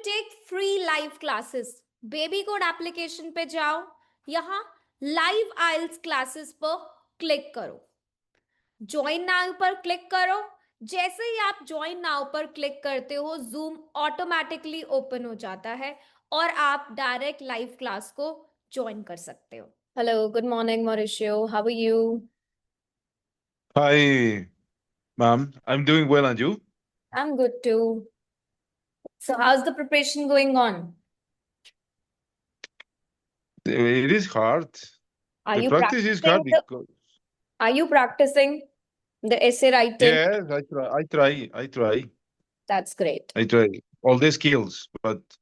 take free live classes? Baby code application पे जाओ, यहाँ लाइव आइल्स क्लासेस पर क्लिक करो, ज्वाइन नाउ पर क्लिक करो। जैसे ही आप ज्वाइन नाउ पर क्लिक करते हो, जूम ऑटोमेटिकली ओपन हो जाता है और आप डायरेक्ट लाइव क्लास को ज्वाइन कर सकते हो। Hello, good morning Mauricio, how are you? Hi, ma'am. I'm doing well, and you? I'm good too. So how's the preparation going on? It is hard. Are The you practice is hard because practicing the essay writing? yes, I try. That's great. I try all the skills, but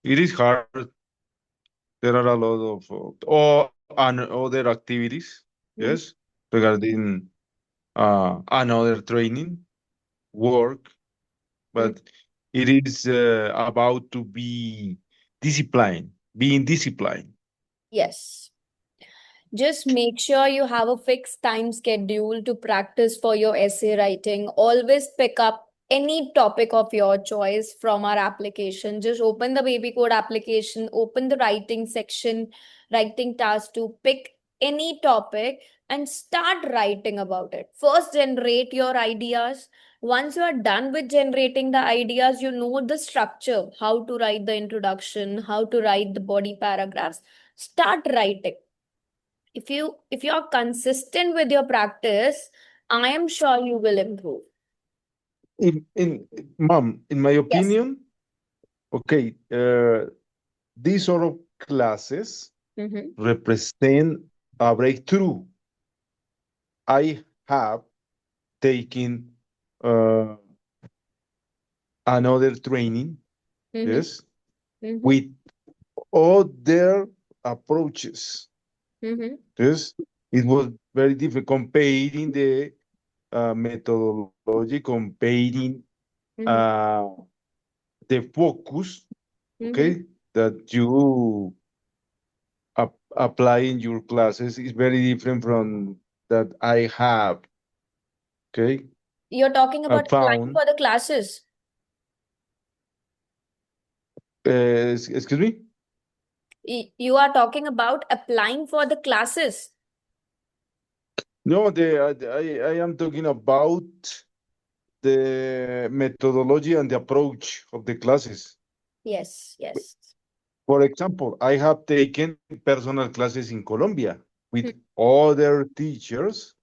it is hard. There are a lot of and other activities. Mhm. Yes, regarding another training work, Mm. but it is about to be disciplined, being disciplined. Yes. Just make sure you have a fixed time schedule to practice for your essay writing. Always pick up any topic of your choice from our application. Just open the baby code application, open the writing section, writing task to pick any topic and start writing about it. First, generate your ideas. Once you are done with generating the ideas, you know the structure, how to write the introduction, how to write the body paragraphs. Start writing. If you are consistent with your practice, I am sure you will improve. In mom, in my Yes. opinion, okay, these sort of classes represent a breakthrough. I have taken uh, another training, yes, with other approaches. Yes, it was very different comparing the methodology, comparing the focus, okay, that you apply in your classes is very different from that I have. Okay, You're talking I about applying found. for the classes. Excuse me. You are talking about applying for the classes. No, I am talking about the methodology and the approach of the classes. Yes, yes. For example, I have taken personal classes in Colombia with other teachers,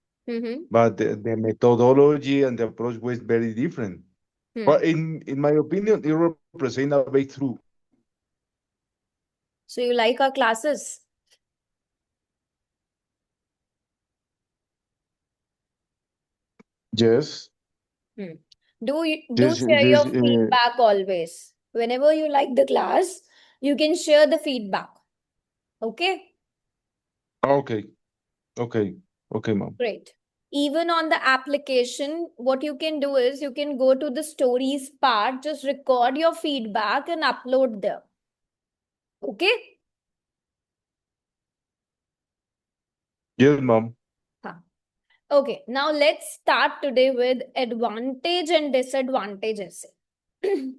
but the methodology and the approach was very different. But in my opinion, it represents a breakthrough. So you like our classes? Yes. Do Yes, share yes. your feedback always. Whenever you like the class, you can share the feedback. Okay? Okay. Okay. Okay, mom. Great. Even on the application, what you can do is you can go to the stories part, just record your feedback and upload there. Okay? Yes, mom. Huh. Okay, now let's start today with advantage and disadvantage essay.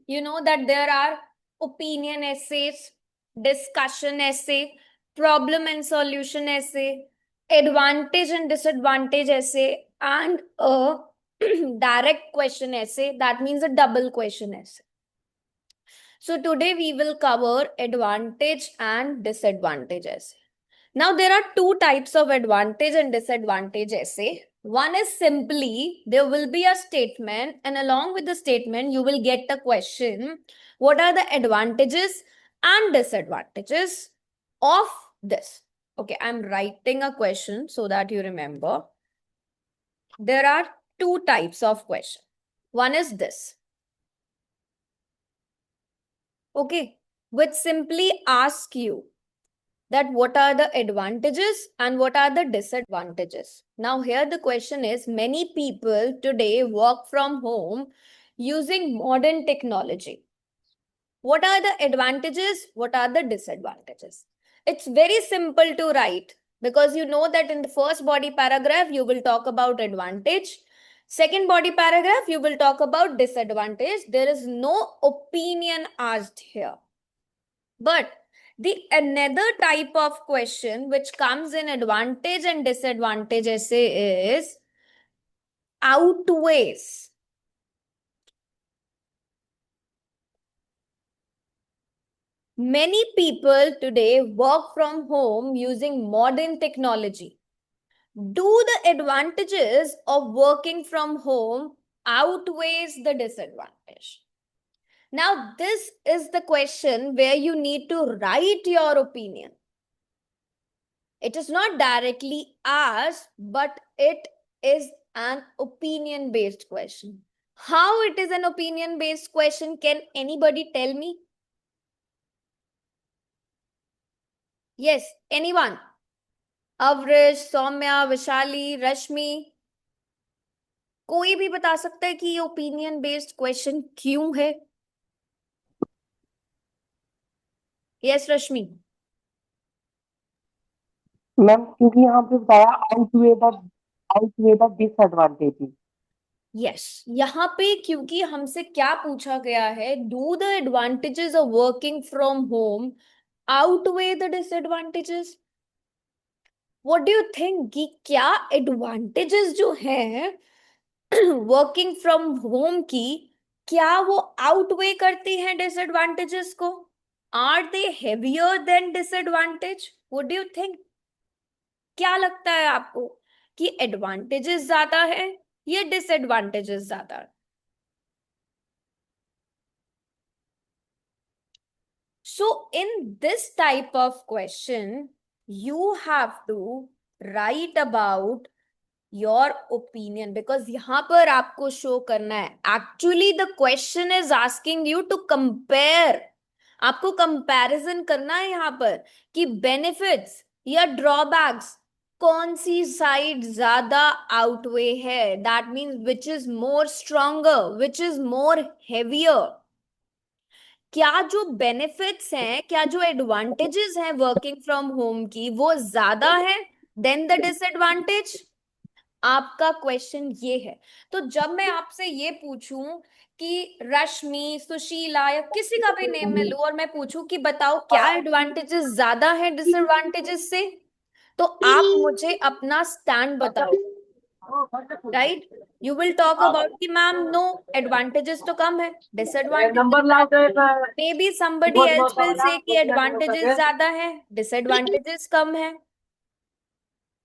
You know that there are opinion essays, discussion essay, problem and solution essay, advantage and disadvantage essay, and a direct question essay. That means a double question essay. So today we will cover advantage and disadvantage essay. Now there are two types of advantage and disadvantage essay. One is simply there will be a statement, and along with the statement you will get a question. What are the advantages and disadvantages of this? Okay, I'm writing a question so that you remember. There are two types of question. One is this. Okay, which simply ask you that what are the advantages and what are the disadvantages. Now here the question is, many people today work from home using modern technology. What are the advantages? What are the disadvantages? It's very simple to write because you know that in the first body paragraph you will talk about advantage. Second body paragraph, you will talk about disadvantage. There is no opinion asked here. But the another type of question which comes in advantage and disadvantage essay is outweighs. Many people today work from home using modern technology. Do the advantages of working from home outweighs the disadvantage? Now, this is the question where you need to write your opinion. It is not directly asked, but it is an opinion-based question. How it is an opinion-based question? Can anybody tell me? Yes, anyone? Avresh, Saumya, Vishali, Rashmi, कोई भी बता सकता है कि ये opinion based question क्यों है? Yes रश्मि। Ma'am क्योंकि यहाँ पे बताया आउटवे द डिसएडवांटेजेस। यस, यहाँ पे क्योंकि हमसे क्या पूछा गया है, do the advantages of working from home outweigh the disadvantages? What do you think कि क्या एडवांटेजेस जो है वर्किंग फ्रॉम होम की, क्या वो आउटवे करती हैं डिसएडवांटेजेस को? Are they heavier than disadvantage? What do you think? क्या लगता है आपको कि एडवांटेजेस ज्यादा है या डिसएडवांटेजेस ज्यादा है? So in this type of question, you have to write about your opinion, because यहाँ पर आपको शो करना है, actually the question is asking you to compare. आपको कंपैरिजन करना है यहाँ पर कि बेनिफिट्स या ड्रॉबैक्स कौन सी साइड ज्यादा आउटवे है. That means which is more stronger, which is more heavier. क्या जो बेनिफिट्स हैं, क्या जो एडवांटेजेस हैं वर्किंग फ्रॉम होम की, वो ज्यादा है देन द डिसएडवांटेज? आपका क्वेश्चन ये है. तो जब मैं आपसे ये पूछूं कि रश्मि, सुशीला या किसी का भी नेम मैं लूं और मैं पूछूं कि बताओ क्या एडवांटेजेस ज्यादा है डिसएडवांटेजेस से, तो आप मुझे अपना स्टैंड बताओ. Right? You will talk about कि मैम नो, एडवांटेजेस तो कम है, disadvantages may be somebody else will say कि एडवांटेजेस ज्यादा है, डिसएडवांटेजेस कम है.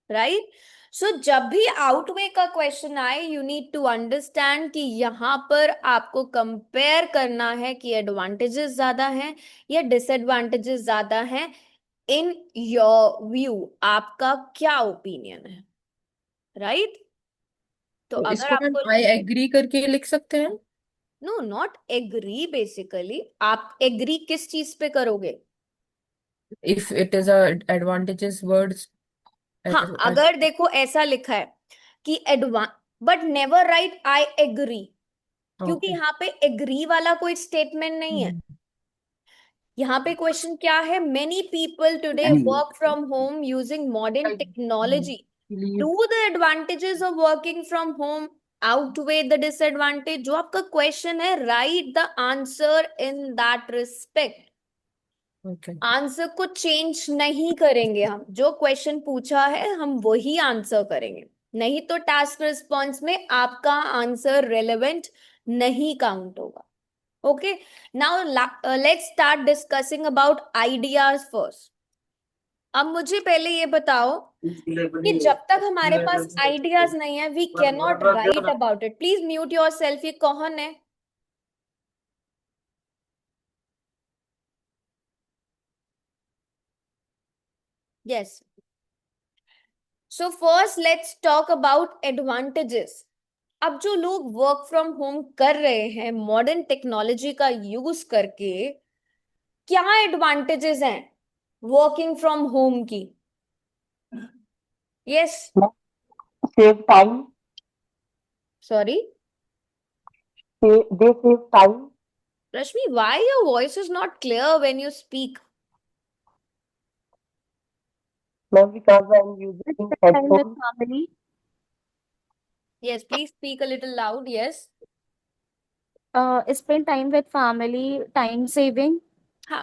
राइट? सो जब भी आउटवे का क्वेश्चन आए, यू नीड टू अंडरस्टैंड कि यहाँ पर आपको कंपेयर करना है कि एडवांटेजेस ज्यादा हैं या डिसएडवांटेजेस ज्यादा हैं. इन योर व्यू आपका क्या ओपिनियन है? राइट? तो अगर इसको हम आपको आई एग्री करके लिख सकते हैं. No, not agree. बेसिकली आप एग्री किस चीज पे करोगे? If it is advantages words. हाँ, अगर देखो ऐसा लिखा है कि but never write I agree, क्योंकि यहाँ पे एग्री वाला कोई स्टेटमेंट नहीं है. यहाँ पे क्वेश्चन क्या है? Many people today work from home using modern technology. Do the advantages of working from home outweigh the disadvantage? जो आपका क्वेश्चन है, right the answer in that respect. Answer को चेंज नहीं करेंगे हम, जो क्वेश्चन पूछा है हम वही आंसर करेंगे, नहीं तो टास्क रिस्पॉन्स में आपका आंसर रेलेवेंट नहीं काउंट होगा. Okay, now let's start discussing about ideas first. अब मुझे पहले ये बताओ कि जब तक हमारे पास आइडियाज नहीं है, we can not write about it. Please mute yourself. ये कौन है? Yes. So first let's talk about advantages. अब जो लोग वर्क फ्रॉम होम कर रहे हैं मॉडर्न टेक्नोलॉजी का यूज करके, क्या एडवांटेजेस हैं वर्किंग फ्रॉम होम की? Yes. Save time. Sorry, they save time. Rashmi, why your voice is not clear when you speak? Ma'am, because I'm using headphones. Yes, please speak a little loud. Yes. Spend time with family, time saving.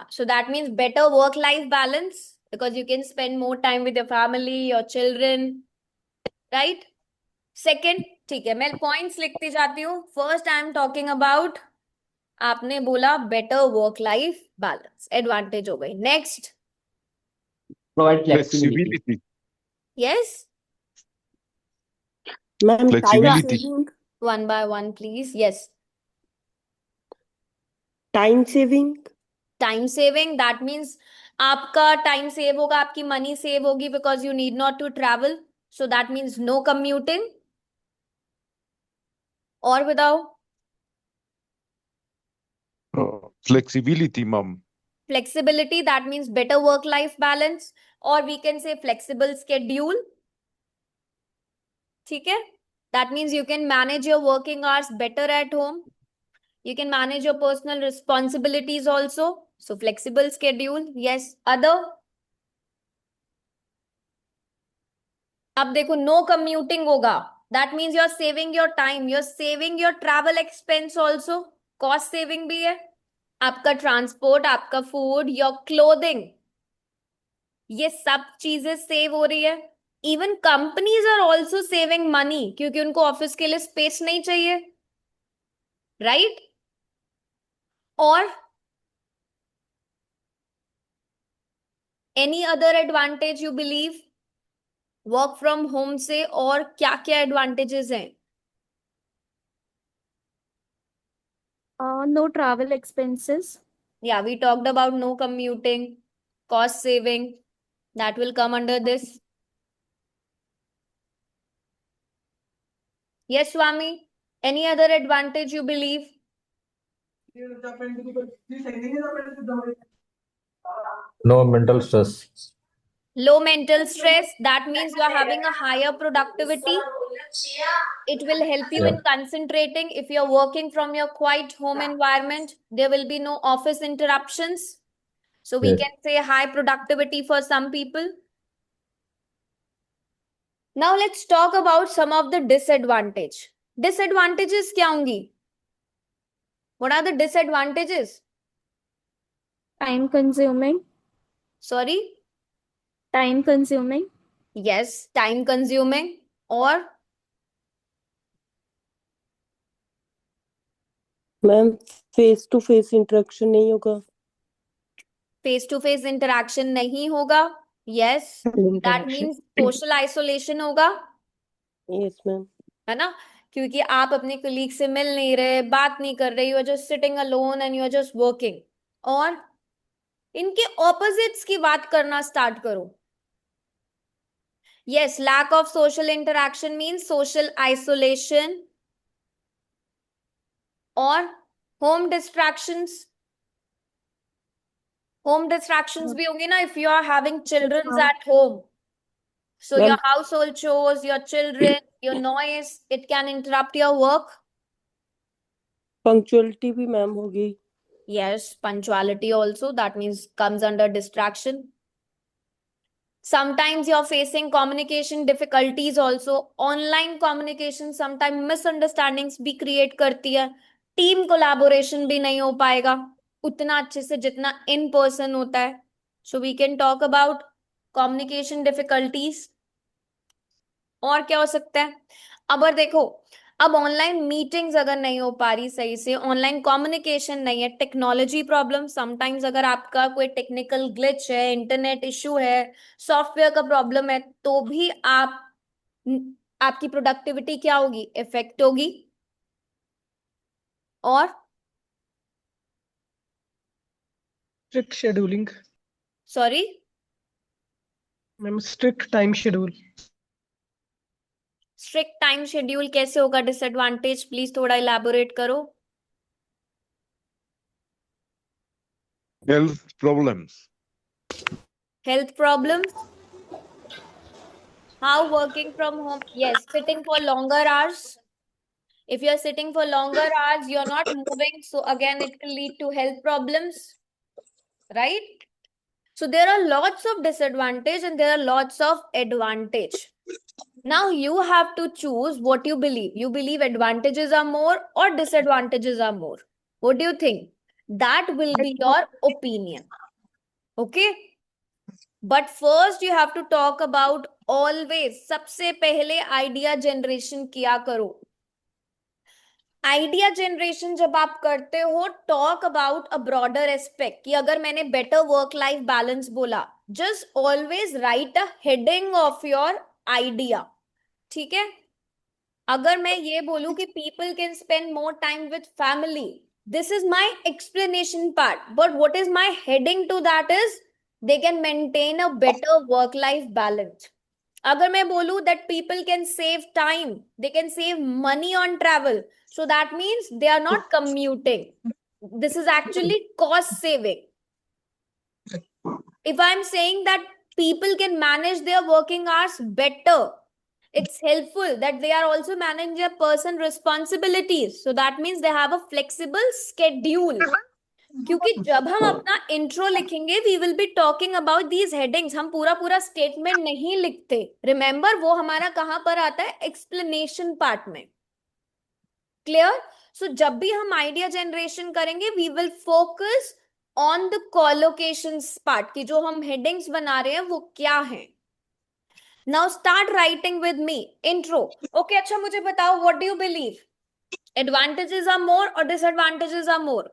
So that means better work-life balance because you can spend more time with your family, your children, right? Second, ठीक है, मैं points लिखती जाती हूँ. First, I am talking about आपने बोला better work-life balance. Advantage हो गई. Next, Provide flexibility. Flexibility. yes, Ma'am, time Flexibility. saving. one by one, please. Yes, Time saving. time saving. That means आपका time save होगा, आपकी money save होगी because you need not to travel. So that means no commuting. और बताओ. Flexibility, mom. Flexibility, that means better work-life balance, or we can say flexible schedule. ठीक है? That means you can manage your working hours better at home. You can manage your personal responsibilities also. So flexible schedule. Yes. Other? अब देखो no commuting होगा. That means you're saving your time. You're saving your travel expense also. Cost saving भी है. आपका transport, आपका food, your clothing, ये सब चीजें सेव हो रही है. Even companies are also saving money क्योंकि उनको ऑफिस के लिए स्पेस नहीं चाहिए, राइट? और any other advantage you believe work from home से, और क्या क्या एडवांटेजेस हैं? No travel expenses. Yeah, we talked about no commuting, cost saving, that will come under this. Yes, Swami, any other advantage you believe? No mental stress. Low mental stress, that means you are having a higher productivity. It will help you in concentrating. If you're working from your quiet home environment, there will be no office interruptions. So we Yes. can say high productivity for some people. Now let's talk about some of the disadvantage. Disadvantages क्या होंगी? What are the disadvantages? Time consuming. Sorry? Time consuming. Yes, time consuming. Or ma'am face to face interaction नहीं होगा. face to face interaction नहीं होगा. Yes, that means social isolation होगा. Yes, ma'am. है ना? क्योंकि आप अपने colleague से मिल नहीं रहे, बात नहीं कर रहे, you are just sitting alone and you are just working. और इनके opposites की बात करना start करो. Yes, lack of social interaction means social isolation. और home distractions. Home distractions भी होंगी ना if you are having children at home. So Ma'am. your household chores, your children, your noise, it can interrupt your work. Punctuality भी ma'am होगी. Yes, punctuality also, that means comes under distraction. Sometimes you're facing communication difficulties also. Online communication sometimes misunderstandings भी create करती है. Team collaboration भी नहीं हो पाएगा उतना अच्छे से जितना in person होता है. So we can talk about communication difficulties. और क्या हो सकता है? अब और देखो, अब ऑनलाइन मीटिंग्स अगर नहीं हो पा रही सही से, ऑनलाइन कम्युनिकेशन नहीं है, टेक्नोलॉजी प्रॉब्लम, समटाइम्स अगर आपका कोई टेक्निकल ग्लिच है, इंटरनेट इशू है, सॉफ्टवेयर का प्रॉब्लम है, तो भी आपकी प्रोडक्टिविटी क्या होगी? इफेक्ट होगी. और strict scheduling. Sorry, ma'am strict time schedule. Strict time schedule कैसे होगा डिसएडवांटेज? प्लीज थोड़ा इलैबोरेट करो. Health problems. Health problems. How working from home? Yes, sitting for longer hours. If you're sitting for longer hours, you're not moving. So again, it will lead to health problems, right? So there are lots of disadvantage and there are lots of advantage. Now you have to choose what you believe. You believe advantages are more or disadvantages are more. What do you think? That will be your opinion. Okay? But first you have to talk about always. सबसे पहले idea generation किया करो. Idea generation जब आप करते हो, talk about a broader aspect कि अगर मैंने बेटर वर्क लाइफ बैलेंस बोला, just always write a heading of your idea. ठीक है? अगर मैं ये बोलूं कि people can spend more time with family, this is my explanation part, but what is my heading to that is they can maintain a better work life balance. अगर मैं बोलूं that people can save time, they can save money on travel, so that means they are not commuting. This is actually cost saving. If I'm saying that people can manage their working hours better, it's helpful that they are also managing their person responsibilities, so that means they have a flexible schedule. क्योंकि जब हम अपना intro लिखेंगे we will be talking about these headings. हम पूरा पूरा statement नहीं लिखते. रिमेंबर, वो हमारा कहां पर आता है? एक्सप्लेनेशन पार्ट में. क्लियर? सो जब भी हम आइडिया जनरेशन करेंगे we will focus on the collocations part की जो हम हेडिंग्स बना रहे हैं वो क्या है. Now start writing with me. Intro. Okay, अच्छा मुझे बताओ, what do you believe? Advantages are more और disadvantages are more?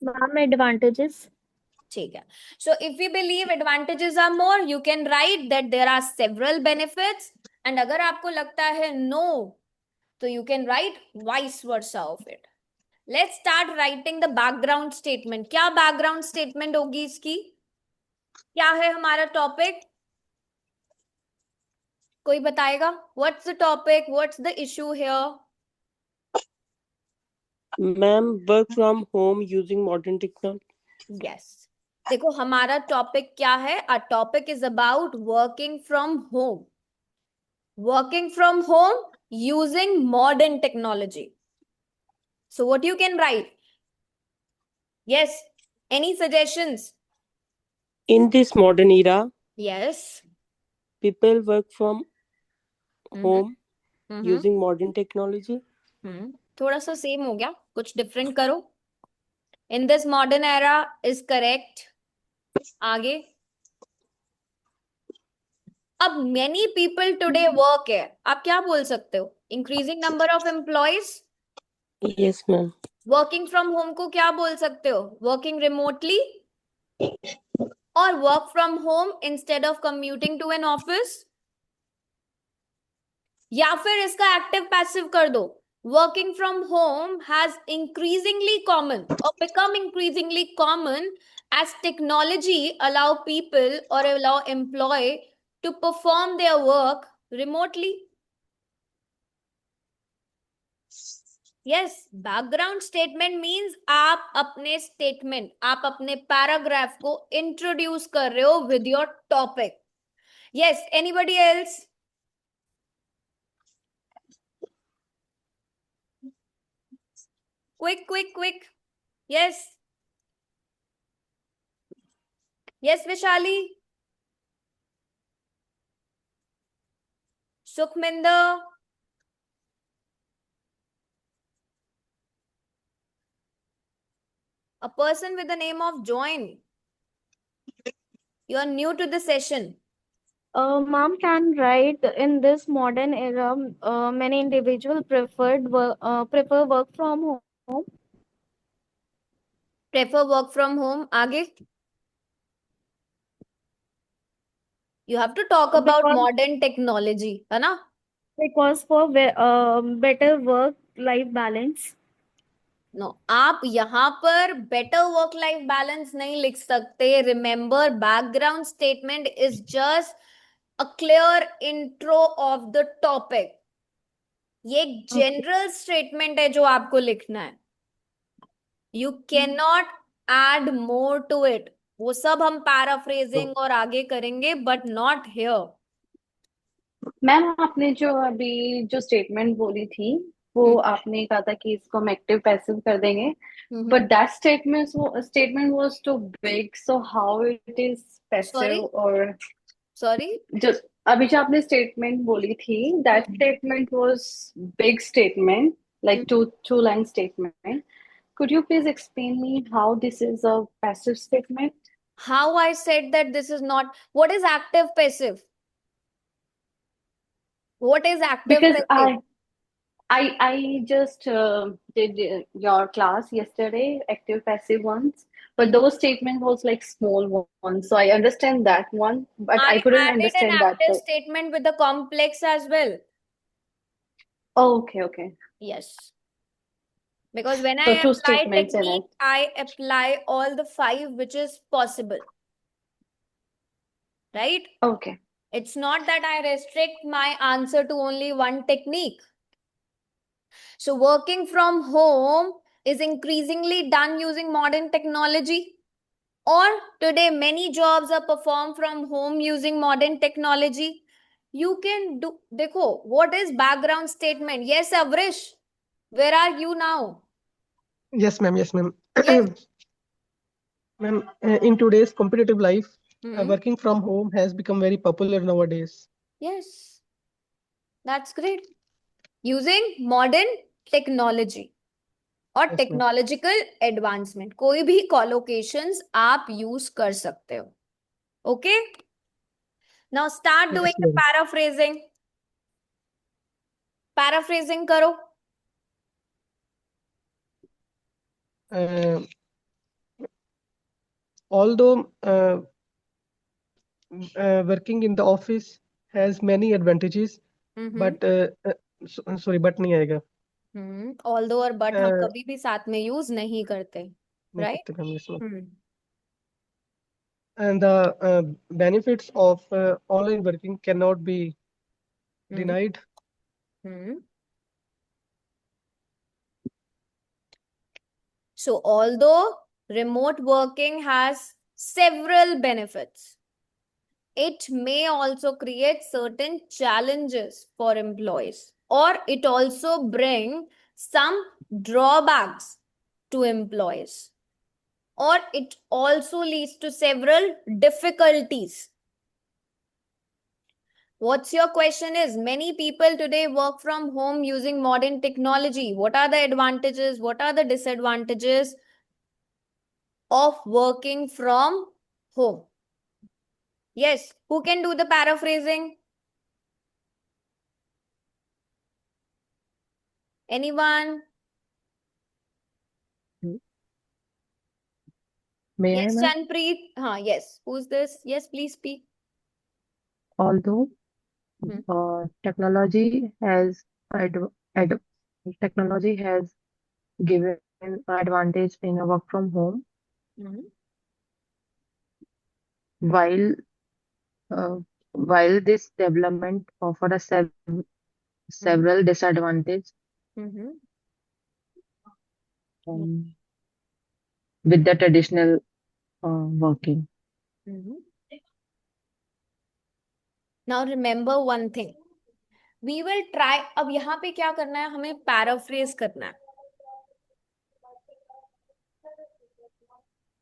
Ma'am, advantages. ठीक है. So if we believe advantages are more, you can write that there are several benefits. And अगर आपको लगता है no, तो you can write vice versa of it. Let's start writing the background statement. क्या background statement होगी इसकी? क्या है हमारा टॉपिक? कोई बताएगा? What's the topic? What's the issue here? Ma'am, work from home using modern technology. Yes. देखो हमारा टॉपिक क्या है? Our topic is about working from home. Working from home using modern technology. So what you can write? Yes. Any suggestions? In this modern era, Yes. people work from Mhm. home Mhm. using modern technology. थोड़ा सा same हो गया, कुछ different करो. In this modern era is correct. आगे. अब many people today work है, आप क्या बोल सकते हो? Increasing number of employees. Yes, ma'am. Working from home को क्या बोल सकते हो? वर्किंग रिमोटली और work from home instead of commuting to an office. या फिर इसका एक्टिव पैसिव कर दो. Working from home has increasingly common और become increasingly common as technology allow people or allow employee to perform their work remotely. Yes, background statement means आप अपने statement, आप अपने paragraph को introduce कर रहे हो with your topic. Yes, anybody else? Quick, quick, quick. Yes. Yes, Vishali. Sukhminder. A person with the name of Join. You are new to the session. Mom can write in this modern era, many individuals prefer work from home. Prefer work from home. आगे. You have to talk about Because- modern technology, है ना? Because for better work-life balance. No, आप यहाँ पर better work life balance नहीं लिख सकते. Remember, background statement is just a clear intro of the topic. ये एक जनरल स्टेटमेंट है जो आपको लिखना है. You can not add more to it. वो सब हम पैराफ्रेजिंग और आगे करेंगे, बट नॉट हियर. मैम, आपने जो अभी जो स्टेटमेंट बोली थी वो आपने कहा था कि इसको हम एक्टिव पैसिव कर देंगे, but that statement was too big, so how it is passive Sorry? और Sorry? Just अभी जो आपने statement बोली थी, that statement was big statement, like two line statement. Could you please explain me how this is a passive statement? How I said that this is not. What is active passive? What is active Because passive? I just did your class yesterday, active passive ones, but those statement was like small ones. So I understand that one, but I I couldn't added an understand that. active statement with the complex as well. Oh, okay. Yes. Because when So I two apply statements in technique, it. I apply all the 5 which is possible. Right? Okay. It's not that I restrict my answer to only one technique. So working from home is increasingly done using modern technology. Or today many jobs are performed from home using modern technology. You can do, dekho, what is background statement? Yes, Avrish, where are you now? Yes, ma'am. Yes, ma'am. Yes. Ma'am, in today's competitive life, Hmm. working from home has become very popular nowadays. Yes, that's great. Using modern technology और Yes, ma'am. Technological advancement कोई भी कॉलोकेशंस आप use कर सकते हो. Okay, now start Yes, doing the ma'am. Paraphrasing करो. Although working in the office has many advantages, but sorry, but नहीं आएगा. ऑल्दो और बट हम Uh, कभी भी साथ में यूज नहीं करते. नहीं राइट? करते ma'am, yes, ma'am. And the benefits of online working cannot be denied. So although remote working has several benefits, it may also create certain challenges for employees, or it also bring some drawbacks to employees, or it also leads to several difficulties. What's your question is, many people today work from home using modern technology. What are the advantages? What are the disadvantages of working from home? Yes, who can do the paraphrasing? Anyone? May I, Yes, ma'am? Chanpreet. Yes. Who's this? Yes, please speak. Although technology has ad technology has given advantage in a work from home, while uh, while this development offer several disadvantages with the traditional working. Now remember one thing. We will try. अब यहाँ पे क्या करना है? हमें paraphrase करना है.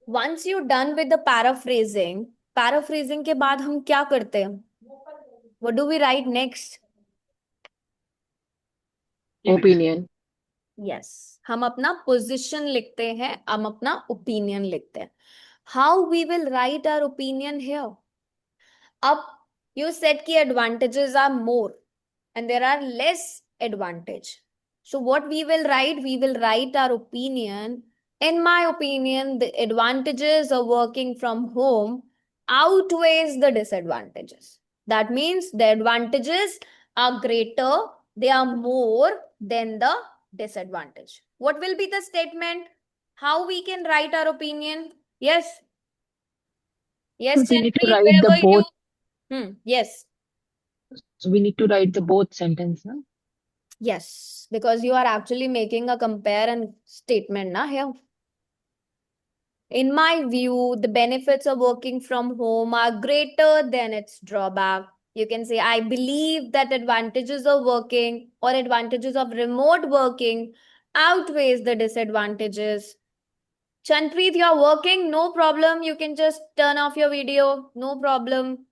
Once you're done with the paraphrasing के बाद हम क्या करते हैं? What do we write next? Opinion. Yes, हम अपना position लिखते हैं, हम अपना opinion लिखते हैं. How we will write our opinion here? Up, you said कि advantages are more and there are less advantage. So what we will write our opinion. In my opinion, the advantages of working from home outweighs the disadvantages. That means the advantages are greater, they are more than the disadvantage. What will be the statement? How we can write our opinion? Yes. Yes, We need to Chanpreet, write where the were both. you? Yes. So we need to write the both sentence, no? Yes, because you are actually making a compare and statement na, here. In my view, the benefits of working from home are greater than its drawback. You can say, I believe that advantages of working or advantages of remote working outweighs the disadvantages. Chanpreet, you're working, no problem. You can just turn off your video, no problem.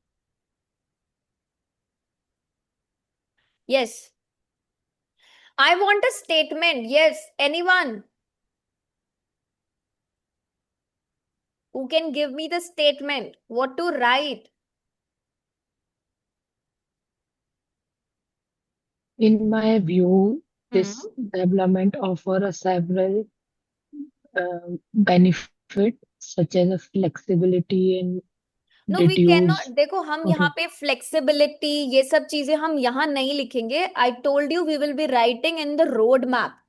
Yes. I want a statement. Yes. Anyone who can give me the statement? What to write? In my view, Hmm. this development offers several benefits such as a flexibility and no we can not, reduce देखो हम यहाँ पे flexibility ये सब चीजें हम यहाँ नहीं लिखेंगे. I told you we will be writing in the road map.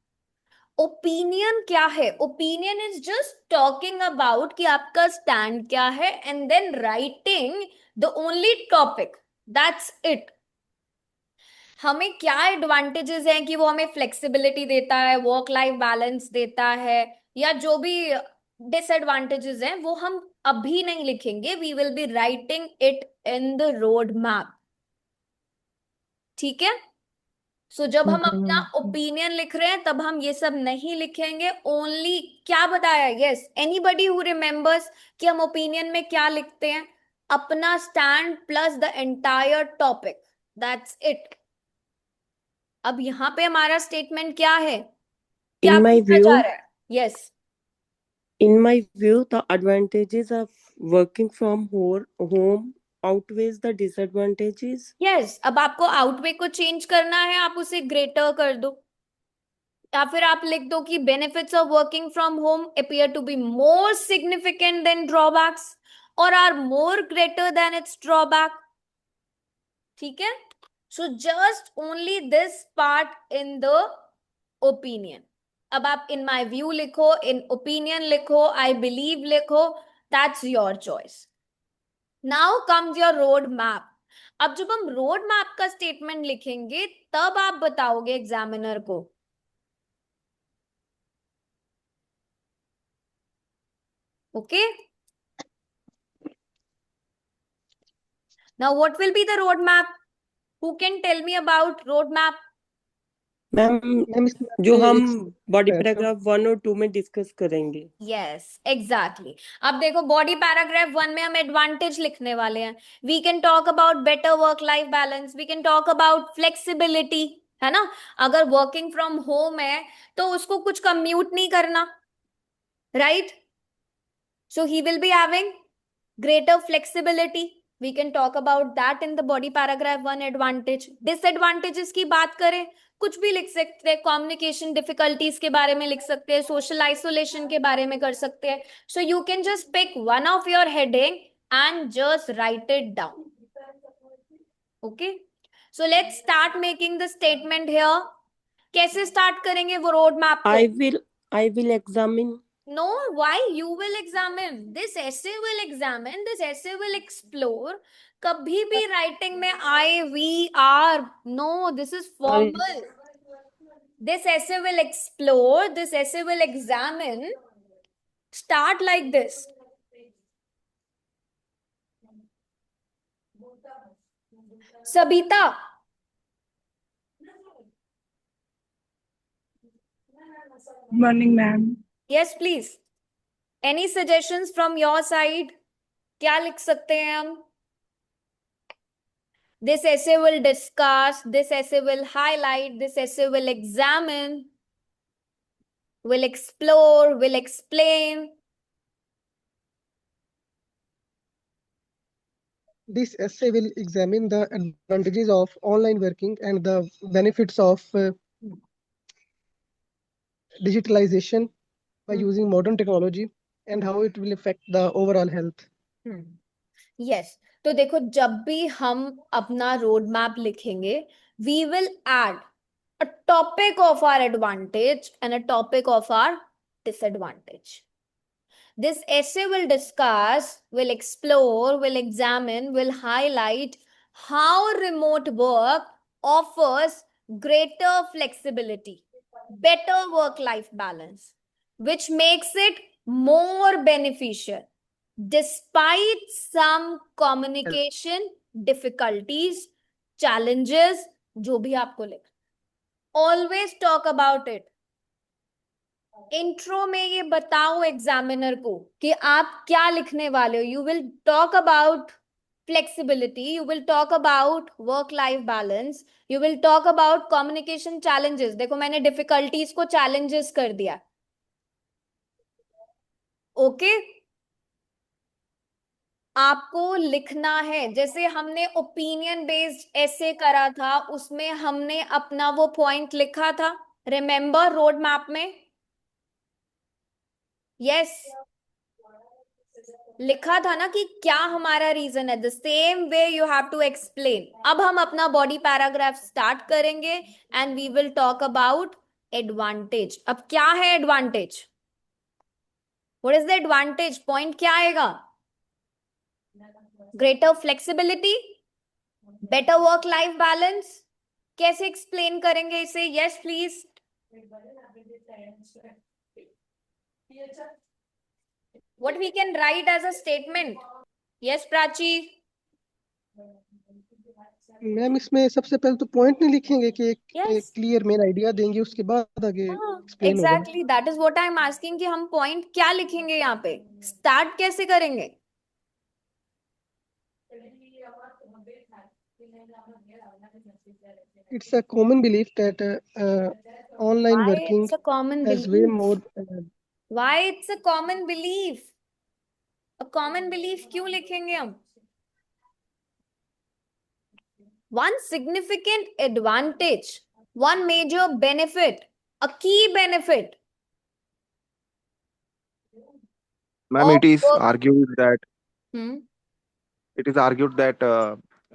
Opinion क्या है? Opinion is just talking about कि आपका स्टैंड क्या है and then writing the only topic. That's it. हमें क्या एडवांटेजेस हैं कि वो हमें फ्लेक्सिबिलिटी देता है, वर्क लाइफ बैलेंस देता है, या जो भी डिसएडवांटेजेस हैं वो हम अभी नहीं लिखेंगे. We will be writing it in the road map. ठीक है. सो जब हम अपना ओपिनियन लिख रहे हैं तब हम ये सब नहीं लिखेंगे. ओनली क्या बताया? यस, एनीबडी हु रिमेम्बर्स कि हम ओपिनियन में क्या लिखते हैं? अपना stand plus the entire topic. That's it. अब यहाँ पे हमारा स्टेटमेंट क्या है? क्या In my पूछा जा view, रहा है? Yes. in my view, the advantages of working from home outweighs the disadvantages. Yes. अब आपको आउटवे को चेंज करना है, आप उसे ग्रेटर कर दो, या फिर आप लिख दो कि benefits of working from home appear to be more significant than drawbacks और are more greater than its drawback. ठीक है. So just only this part in the opinion. अब आप इन माई व्यू लिखो, इन ओपिनियन लिखो, I believe लिखो, that's your choice. Now comes your road map. अब जब हम रोड मैप का स्टेटमेंट लिखेंगे तब आप बताओगे एग्जामिनर को. Okay. Now what will be the road map? Who can tell me about road map? Ma'am, ma'am इसमें जो आपने हम एक बॉडी पैराग्राफ पैराग्राफ 1 और 2 में डिस्कस करेंगे. Yes, exactly. अब देखो बॉडी पैराग्राफ 1 में हम एडवांटेज लिखने वाले हैं. We can talk about better work life balance, we can talk about flexibility, है ना. अगर वर्किंग फ्रॉम होम है तो उसको कुछ कम्यूट नहीं करना, right? So he will be having greater flexibility. We can talk about that in the body paragraph 1 advantage. Disadvantages की बात करें, कुछ भी लिख सकते हैं. कम्युनिकेशन डिफिकल्टीज के बारे में लिख सकते हैं, सोशल आइसोलेशन के बारे में कर सकते हैं. So you can just pick one of your heading and just write it down. Okay. So let's start making the statement here. कैसे स्टार्ट करेंगे वो रोड मैप को? I will examine. No, why? You will examine. This essay will examine. This essay will explore. कभी भी writing में I, we, are. No, this is formal. This essay will explore. This essay will examine. Start like this. Sabita. Good morning, ma'am. Yes, please. Any suggestions from your side? क्या लिख सकते हैं हम? This essay will discuss, this essay will highlight, this essay will examine, will explore, will explain. This essay will examine the advantages of online working and the benefits of digitalization by using modern technology and how it will affect the overall health. Yes. तो देखो जब भी हम अपना road map लिखेंगे we will add a topic of our advantage and a topic of our disadvantage. This essay will discuss, will explore, will examine, will highlight how remote work offers greater flexibility, better work-life balance, which makes it more beneficial despite some communication difficulties, challenges, जो भी आपको लिख. Always talk about it. Intro में ये बताओ examiner को कि आप क्या लिखने वाले हो. You will talk about flexibility, you will talk about work life balance, you will talk about communication challenges. देखो मैंने difficulties को challenges कर दिया. ओके आपको लिखना है, जैसे हमने ओपिनियन बेस्ड ऐसे करा था, उसमें हमने अपना वो पॉइंट लिखा था, रिमेंबर रोड मैप में. यस लिखा था ना कि क्या हमारा रीजन है. The same way you have to explain. अब हम अपना बॉडी पैराग्राफ स्टार्ट करेंगे and we will talk about advantage. अब क्या है advantage? What is the advantage? Point क्या आएगा? Greater flexibility, better work life balance. कैसे एक्सप्लेन करेंगे इसे? Yes please. What we can write as a statement? Yes, Prachi. Ma'am इसमें सबसे पहले तो पॉइंट नहीं लिखेंगे कि एक Yes. क्लियर मेन आइडिया देंगे, उसके बाद आगे एक्सप्लेन होगा. Exactly. That is what I am asking कि हम पॉइंट क्या लिखेंगे यहाँ पे? स्टार्ट कैसे करेंगे? It's a common belief that online Why working it's a common has way belief? more. Why it's a common belief? A common belief क्यों लिखेंगे हम? One significant advantage, one major benefit, a key benefit Ma'am, of it is work. argued that Hmm?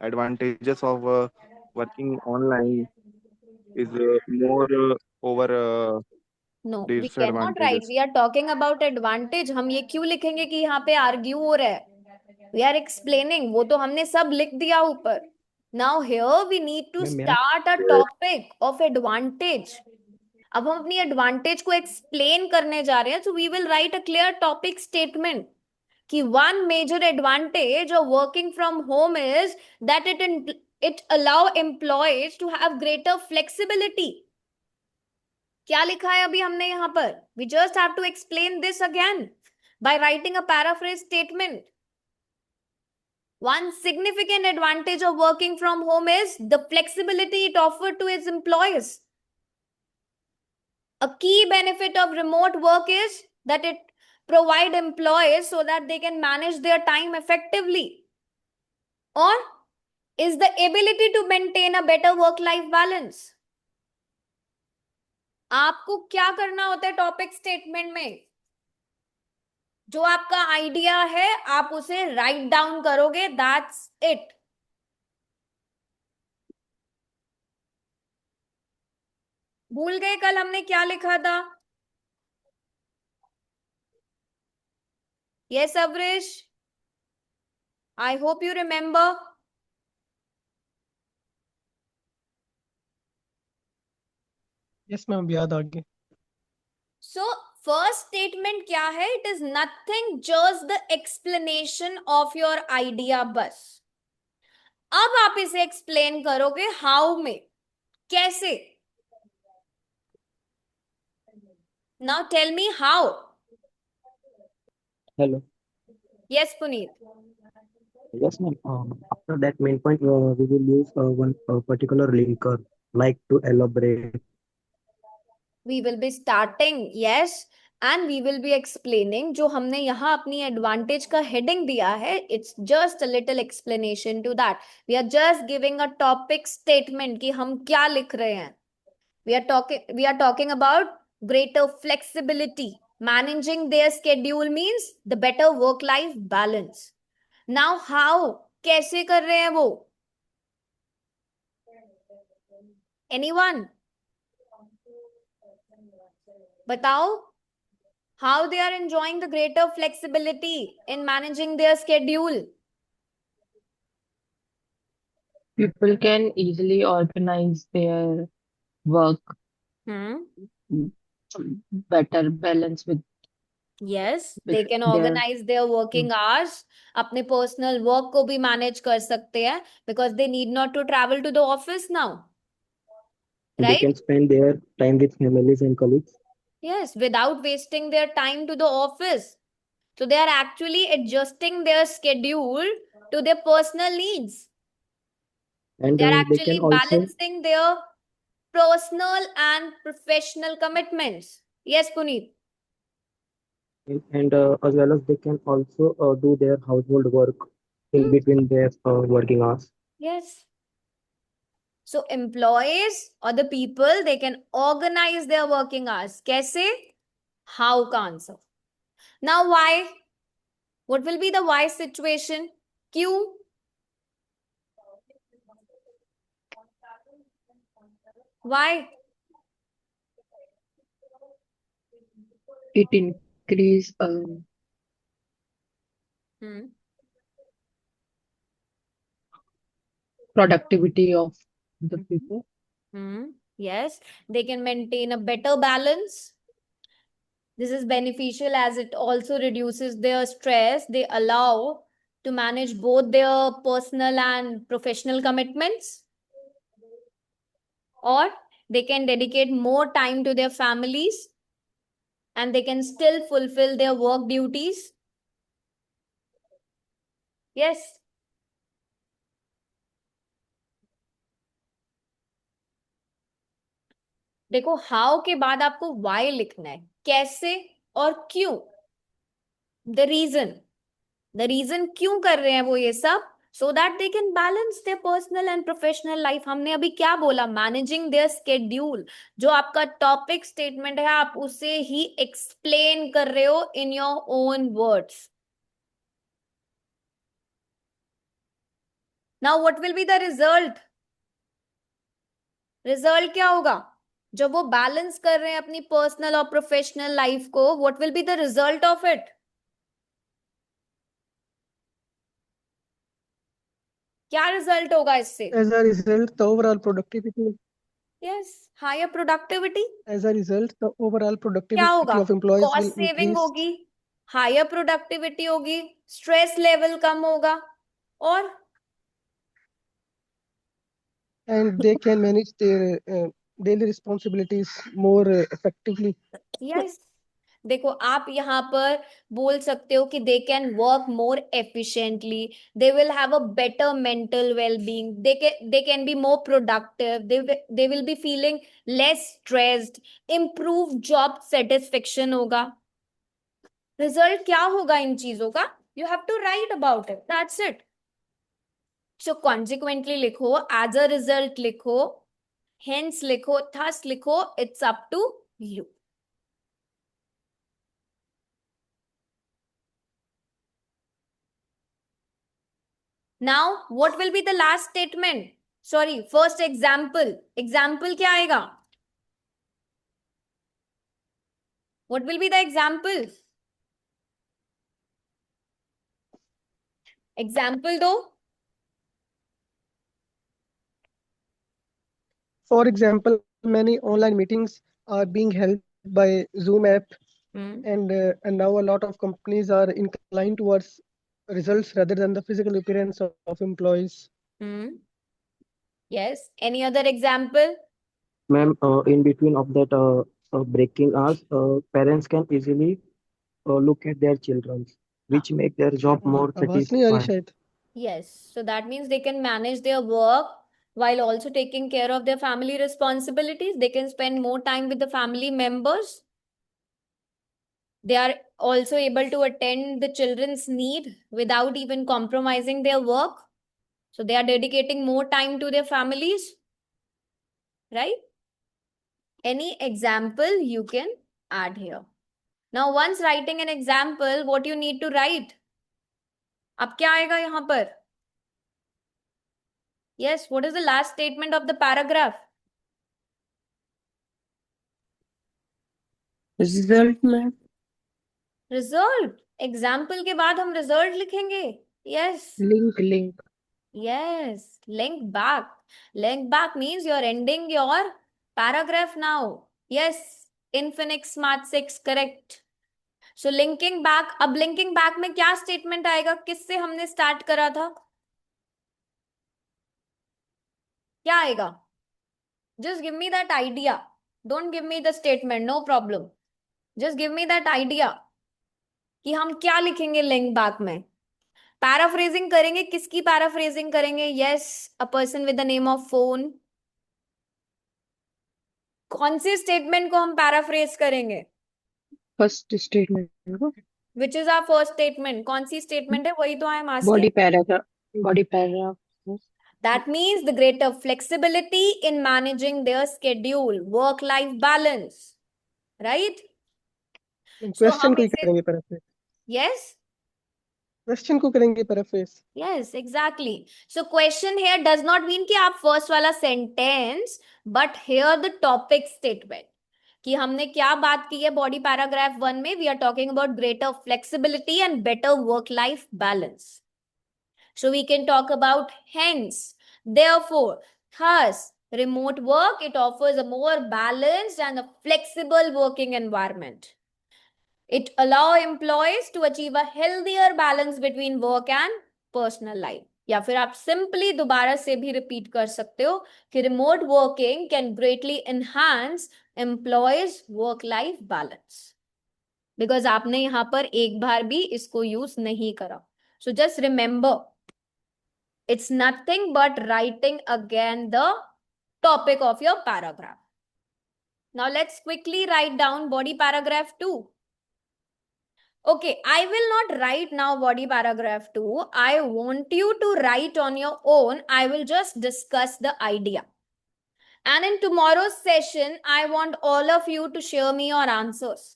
advantages of working online is more over No, we cannot write. disadvantages. We are talking about advantage. हम ये क्यों लिखेंगे कि यहाँ पे argue हो रहा है? We are explaining. वो तो हमने सब लिख दिया ऊपर. Now here we need to start a topic of advantage. अब हम अपनी advantage को explain करने जा रहे हैं. So we will write a clear topic statement कि one major advantage of working from home is that it allow employees to have greater flexibility. क्या लिखा है अभी हमने यहाँ पर? We just have to explain this again by writing a paraphrase statement. One significant advantage of working from home is the flexibility it offered to its employees. A key benefit of remote work is that it provides employees so that they can manage their time effectively. Or is the ability to maintain a better work-life balance. आपको क्या करना होता है topic statement में? जो आपका idea है आप उसे राइट डाउन करोगे. That's it. भूल गए कल हमने क्या लिखा था? Yes Avresh, I hope you remember. Yes ma'am, याद आ गया. सो फर्स्ट स्टेटमेंट क्या है? It is nothing, just the explanation of your idea बस. अब आप इसे एक्सप्लेन करोगे हाउ में, कैसे. Now tell me how. Hello. Yes Puneet. Yes, ma'am. After that main point, we will use one particular linker, like to elaborate. We will be starting, yes, and we will be explaining. जो हमने यहाँ अपनी advantage का heading दिया है, it's just a little explanation to that. We are just giving a topic statement कि हम क्या लिख रहे हैं. We are talking about greater flexibility. Managing their schedule means the better work-life balance. Now how? कैसे कर रहे हैं वो? Anyone? बताओ. How they are enjoying the greater flexibility in managing their schedule? People can easily organize their work, better balance with Yes, they can their organize their working hours. अपने personal work को भी manage कर सकते हैं because they need not to travel to the office now, They right? can spend their time with families and colleagues. Yes, without wasting their time to the office. So they are actually adjusting their schedule to their personal needs. And They are they can actually also balancing their personal and professional commitments. Yes, Puneet. and as well as they can also do their household work in between their working hours. Yes. So employees or the people, they can organize their working hours. Kaise? How का answer. Now why? What will be the why situation? क्यों? Why? It increase productivity of the people. Yes, they can maintain a better balance. This is beneficial as it also reduces their stress. They allow to manage both their personal and professional commitments, or they can dedicate more time to their families and they can still fulfill their work duties. Yes. देखो how के बाद आपको Y लिखना है, कैसे और क्यों. The reason क्यों कर रहे हैं वो ये सब, so that they can balance their personal and professional life. हमने अभी क्या बोला, मैनेजिंग their schedule. जो आपका टॉपिक स्टेटमेंट है आप उसे ही एक्सप्लेन कर रहे हो in your own words. Now what will be the result. Result क्या होगा जब वो बैलेंस कर रहे हैं अपनी पर्सनल और प्रोफेशनल लाइफ को. What will be the result of it. क्या रिजल्ट होगा इससे. As a result, the overall productivity. Yes, higher productivity. As a result, the overall क्या productivity होगा, of employees will cost saving increase, होगी, higher productivity होगी, stress level कम होगा, और and they can manage their daily responsibilities more effectively. Yes. देखो आप यहाँ पर बोल सकते हो कि they can work more efficiently, they will have a better mental wellbeing, they can be more productive, they will be feeling less stressed, improve job satisfaction होगा. Result क्या होगा इन चीजों का, you have to write about it, that's it. So consequently लिखो, as a result लिखो, hence लिखो, thus लिखो, it's up to you. Now, what will be the last statement? Sorry, first example. Example क्या आएगा? What will be the example? Example दो. For example, many online meetings are being held by Zoom app, and now a lot of companies are inclined towards results rather than the physical appearance of employees. Yes. Any other example? Ma'am, in between of that breaking hours, parents can easily look at their children, which make their job more आवाज नहीं आ रही satisfying. शायद. Yes. So that means they can manage their work while also taking care of their family responsibilities. They can spend more time with the family members. They are also able to attend the children's need without even compromising their work. So they are dedicating more time to their families, right? Any example you can add here. Now, once writing an example, what you need to write? अब क्या आएगा यहाँ पर? Yes, what is the last statement of the paragraph? Result, ma'am. Result. Example के बाद हम result लिखेंगे. Yes. Link. Yes. Link back. Link back means you're ending your paragraph now. Yes. Infinix Smart 6, correct. So linking back. अब linking back में क्या statement आएगा, किससे हमने start करा था, क्या आएगा? Just give me that idea. Don't give me the statement, no problem. Just give me that idea कि हम क्या लिखेंगे link back में. पैराफ्रेजिंग करेंगे, किसकी पैराफ्रेजिंग करेंगे? Yes, a person with the name of phone. कौन से स्टेटमेंट को हम पैराफ्रेज करेंगे? फर्स्ट स्टेटमेंट को। Which is our first statement? कौन सी स्टेटमेंट है? वही तो I am asking. Body paragraph. That means the greater flexibility in managing their schedule, work-life balance, right? Question को ही करेंगे पैराफ्रेज। Yes? क्वेश्चन को करेंगे paraphrase. Yes, exactly. So question here does not mean कि आप first वाला sentence, but here the topic statement. कि हमने क्या बात की है बॉडी पैराग्राफ 1 में? We are talking about greater flexibility and better work-life balance. So we can talk about hence, therefore, thus, remote work, it offers a more balanced and a flexible working environment. It allows employees to achieve a healthier balance between work and personal life. या फिर आप simply दोबारा से भी repeat कर सकते हो कि remote working can greatly enhance employees work life balance, because आपने यहां पर एक बार भी इसको यूज नहीं करा. So just remember, it's nothing but writing again the topic of your paragraph. Now let's quickly write down body paragraph 2. Okay, I will not write now body paragraph 2. I want you to write on your own. I will just discuss the idea. And in tomorrow's session, I want all of you to share me your answers.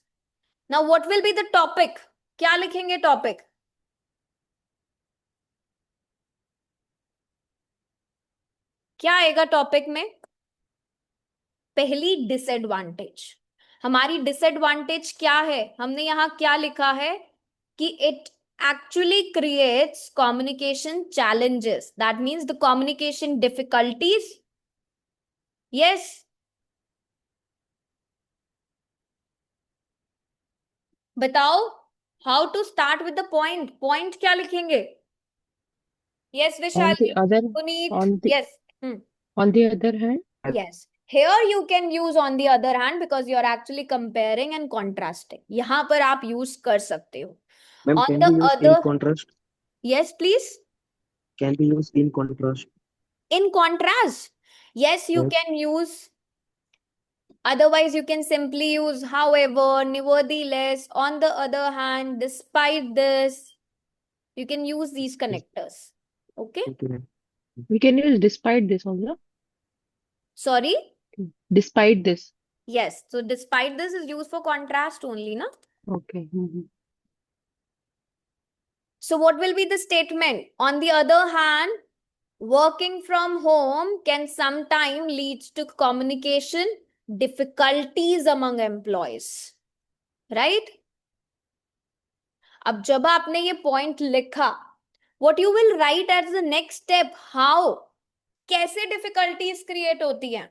Now what will be the topic? क्या लिखेंगे topic? क्या आएगा topic में? पहली disadvantage. हमारी disadvantage क्या है? हमने यहां क्या लिखा है कि it actually creates communication challenges. That means the communication difficulties. Yes. बताओ, how to start with the point. Point क्या लिखेंगे? Yes, Vishali. Puneet. Yes. On the other hand. Yes. Here you can use on the other hand because you are actually comparing and contrasting. यहाँ पर आप use कर सकते हो. Ma'am, On can the we use other, in contrast? yes, please. Can we use in contrast? In contrast, yes, you can use. Otherwise, you can simply use however, nevertheless, on the other hand, despite this. You can use these connectors. Okay. We can use despite this also. Sorry? Despite this. Yes. So despite this is used for contrast only, na? Okay. So what will be the statement? On the other hand, working from home can sometimes lead to communication difficulties among employees. Right? अब जब आपने ये point लिखा, what you will write as the next step? How? कैसे difficulties create होती हैं?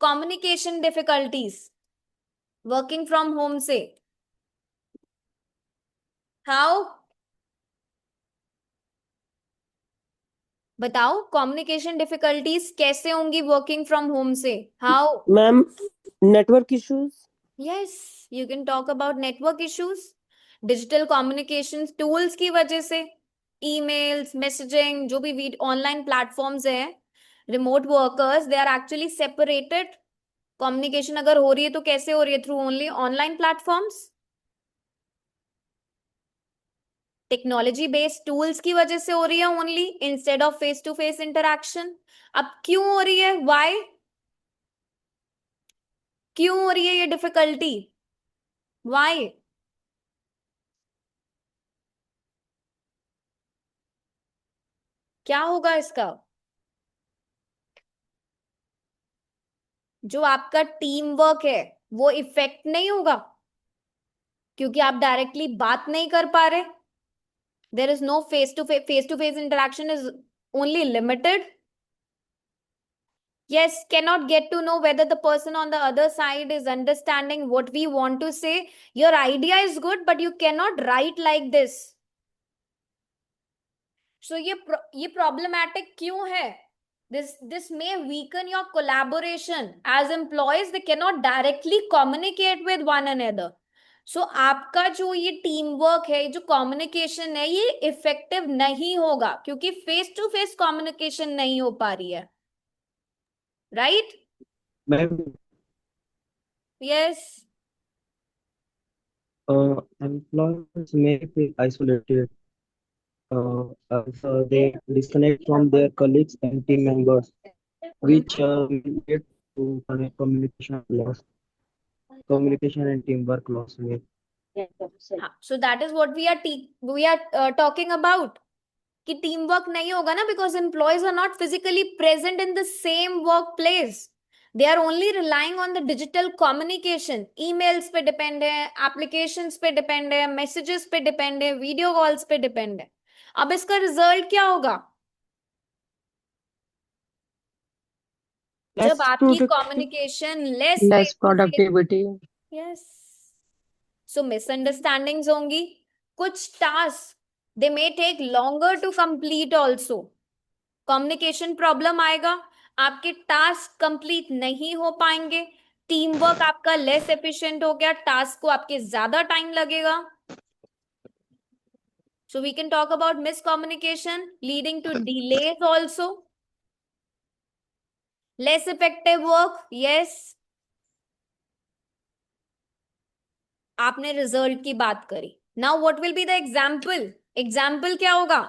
Communication difficulties working from home से. How? बताओ, communication difficulties कैसे होंगी working from home से? How? Ma'am, network issues. Yes, you can talk about network issues. Digital communications tools की वजह से, emails, messaging, जो भी online platforms हैं, remote workers, they are actually separated. Communication अगर हो रही है तो कैसे हो रही है? Through only online platforms. Technology based tools की वजह से हो रही है only, instead of face to face interaction. अब क्यों हो रही है? व्हाई? क्यों हो रही है ये डिफिकल्टी? व्हाई? क्या होगा इसका? जो आपका टीम वर्क है वो इफेक्ट नहीं होगा क्योंकि आप डायरेक्टली बात नहीं कर पा रहे. There is no face to face interaction, is only limited. Yes, cannot get to know whether the person on the other side is understanding what we want to say. Your idea is good, but you cannot write like this. So ये problematic क्यों है? This may weaken your collaboration. As employees, they cannot directly communicate with one another. सो आपका जो ये team work है, जो communication है, ये इफेक्टिव नहीं होगा क्योंकि फेस टू फेस कम्युनिकेशन नहीं हो पा रही है, right? Ma'am, yes. employees may feel isolated as they disconnect from their colleagues and team members, which may lead to communication and teamwork loss. So that is what we are talking about कि team work नहीं होगा ना, because employees are not physically present in the same work place. They are only relying on the digital communication. Emails पे depend है, applications पे depend है, messages पे depend है, वीडियो कॉल्स पे डिपेंड है. अब इसका रिजल्ट क्या होगा? जब आपकी communication less productivity. Yes. So misunderstandings होंगी. कुछ task they may take longer to complete also. Communication problem आएगा, आपके टास्क कंप्लीट नहीं हो पाएंगे, टीम वर्क आपका लेस एफिशिएंट हो गया, टास्क को आपके ज्यादा टाइम लगेगा. So we can talk about miscommunication leading to delays also. Less effective work. Yes. आपने रिजल्ट की बात करी. Now what will be the example? Example क्या होगा?